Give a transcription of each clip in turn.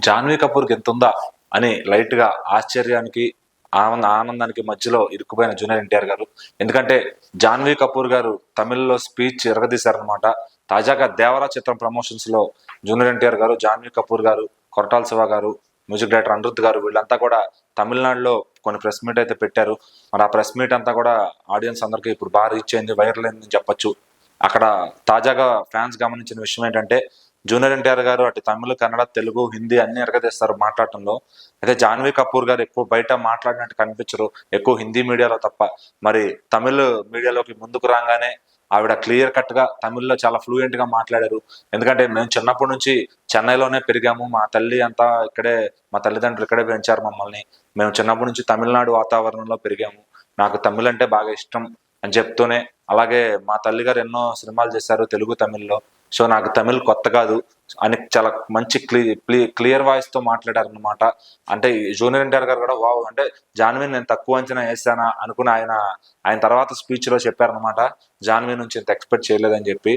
జాన్వీ కపూర్కి ఎంత ఉందా అని లైట్ గా ఆశ్చర్యానికి ఆనందానికి మధ్యలో ఇరుక్కుపోయిన జూనియర్ ఎన్టీఆర్ గారు. ఎందుకంటే జాన్వీ కపూర్ గారు తమిళ్లో స్పీచ్ ఎరగదీశారనమాట. తాజాగా దేవరా చిత్రం ప్రమోషన్స్ లో జూనియర్ ఎన్టీఆర్ గారు, జాన్వీ కపూర్ గారు, కొరటాల శివ గారు, మ్యూజిక్ డైరెక్టర్ అనిరుద్ధ్ గారు వీళ్ళంతా కూడా తమిళనాడులో కొన్ని ప్రెస్ మీట్ అయితే పెట్టారు. మరి ఆ ప్రెస్ మీట్ అంతా కూడా ఆడియన్స్ అందరికీ ఇప్పుడు బాగా రీచ్ అయింది, వైరల్ అయిందని చెప్పొచ్చు. అక్కడ తాజాగా ఫ్యాన్స్ గమనించిన విషయం ఏంటంటే జూనియర్ ఎన్టీఆర్ గారు అటు తమిళ, కన్నడ, తెలుగు, హిందీ అన్ని ఎరగదీస్తారు మాట్లాడటంలో. అయితే జాన్వీ కపూర్ గారు ఎక్కువ బయట మాట్లాడినట్టు కనిపించరు, ఎక్కువ హిందీ మీడియాలో తప్ప. మరి తమిళ మీడియాలోకి ముందుకు రాగానే ఆవిడ క్లియర్ కట్ గా తమిళ్లో చాలా ఫ్లూయెంట్ గా మాట్లాడారు. ఎందుకంటే మేము చిన్నప్పటి నుంచి చెన్నైలోనే పెరిగాము, మా తల్లి అంతా ఇక్కడే, మా తల్లిదండ్రులు ఇక్కడే పెంచారు మమ్మల్ని, మేము చిన్నప్పటి నుంచి తమిళనాడు వాతావరణంలో పెరిగాము, నాకు తమిళ్ అంటే బాగా ఇష్టం అని చెప్తూనే, అలాగే మా తల్లి గారు ఎన్నో సినిమాలు చేశారు తెలుగు తమిళ్లో, సో నాకు తమిళ్ కొత్త కాదు అని చాలా మంచి క్లియర్ వాయిస్ తో మాట్లాడారు అనమాట. అంటే జూనియర్ ఎన్టీఆర్ గారు కూడా వావ్, అంటే జాన్వీ నేను తక్కువ అంచనా వేసానా అనుకుని ఆయన తర్వాత స్పీచ్ లో చెప్పారనమాట, జాన్వీ నుంచి ఇంత ఎక్స్పెక్ట్ చేయలేదని చెప్పి.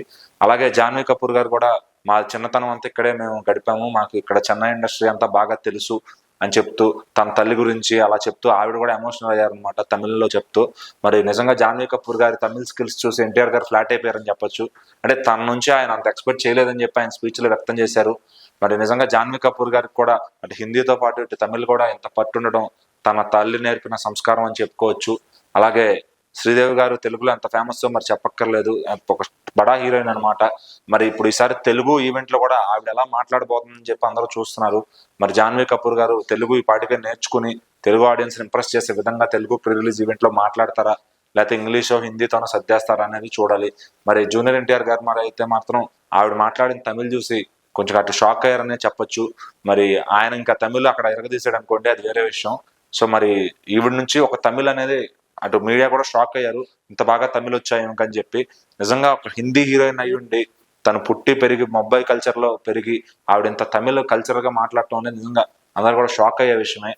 అలాగే జాన్వీ కపూర్ గారు కూడా మా చిన్నతనం అంతా ఇక్కడే మేము గడిపాము, మాకు ఇక్కడ చెన్నై ఇండస్ట్రీ అంతా బాగా తెలుసు అని చెప్తూ, తన తల్లి గురించి అలా చెప్తూ ఆవిడ కూడా ఎమోషనల్ అయ్యారనమాట తమిళ్లో చెప్తూ. మరి నిజంగా జాన్వీ కపూర్ గారి తమిళ్ స్కిల్స్ చూసి ఎన్టీఆర్ గారు ఫ్లాట్ అయిపోయారని చెప్పొచ్చు. అంటే తన నుంచి ఆయన అంత ఎక్స్పెక్ట్ చేయలేదని చెప్పి ఆయన స్పీచ్ లో వ్యక్తం చేశారు. మరి నిజంగా జాన్వీ కపూర్ గారికి కూడా అటు హిందీతో పాటు ఇటు తమిళ్ కూడా ఇంత పట్టుండడం తన తల్లి నేర్పిన సంస్కారం అని చెప్పుకోవచ్చు. అలాగే శ్రీదేవి గారు తెలుగులో ఎంత ఫేమస్ మరి చెప్పక్కర్లేదు, ఒక బడా హీరోయిన్ అనమాట. మరి ఇప్పుడు ఈసారి తెలుగు ఈవెంట్ లో కూడా ఆవిడ ఎలా మాట్లాడబోతుందని చెప్పి అందరూ చూస్తున్నారు. మరి జాన్వీ కపూర్ గారు తెలుగు ఈ పాటిగా నేర్చుకుని తెలుగు ఆడియన్స్ ఇంప్రెస్ చేసే విధంగా తెలుగు ప్రీ రిలీజ్ ఈవెంట్ లో మాట్లాడతారా, లేకపోతే ఇంగ్లీషో హిందీతోనో సర్దేస్తారా అనేది చూడాలి. మరి జూనియర్ ఎన్టీఆర్ గారు మరి అయితే మాత్రం ఆవిడ మాట్లాడిన తమిళ్ చూసి కొంచెం అటు షాక్ అయ్యారనే చెప్పొచ్చు. మరి ఆయన ఇంకా తమిళ్ అక్కడ ఎరగదీసాడు అనుకోండి, అది వేరే విషయం. సో మరి ఈవిడ నుంచి ఒక తమిళ్ అనేది అటు మీడియా కూడా షాక్ అయ్యారు, ఇంత బాగా తమిళ్ వచ్చాయి అని చెప్పి. నిజంగా ఒక హిందీ హీరోయిన్ అయి ఉండి తను పుట్టి పెరిగి ముంబై కల్చర్ లో పెరిగి ఆవిడ ఇంత తమిళ్ కల్చర్ గా మాట్లాడటం అనేది నిజంగా అందరు కూడా షాక్ అయ్యే విషయమే.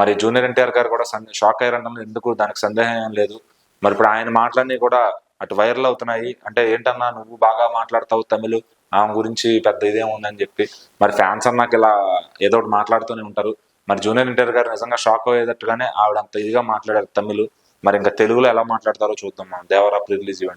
మరి జూనియర్ ఎన్టీఆర్ గారు కూడా షాక్ అయ్యారనడం ఎందుకు దానికి సందేహం ఏం లేదు. మరి ఇప్పుడు ఆయన మాటలన్నీ కూడా అటు వైరల్ అవుతున్నాయి. అంటే ఏంటన్నా నువ్వు బాగా మాట్లాడతావు తమిళ్, ఆమె గురించి పెద్ద ఇదేం ఉందని చెప్పి మరి ఫ్యాన్స్ అన్నాక ఇలా ఏదో ఒకటి మాట్లాడుతూనే ఉంటారు. మరి జూనియర్ ఎన్టీఆర్ గారు నిజంగా షాక్ అయ్యేటట్టుగానే ఆవిడ అంత ఇదిగా మాట్లాడారు తమిళ్. మరి ఇంకా తెలుగులో ఎలా మాట్లాడతారో చూద్దాం మనం దేవరా ప్రీ రిలీజ్ ఈవెంట్.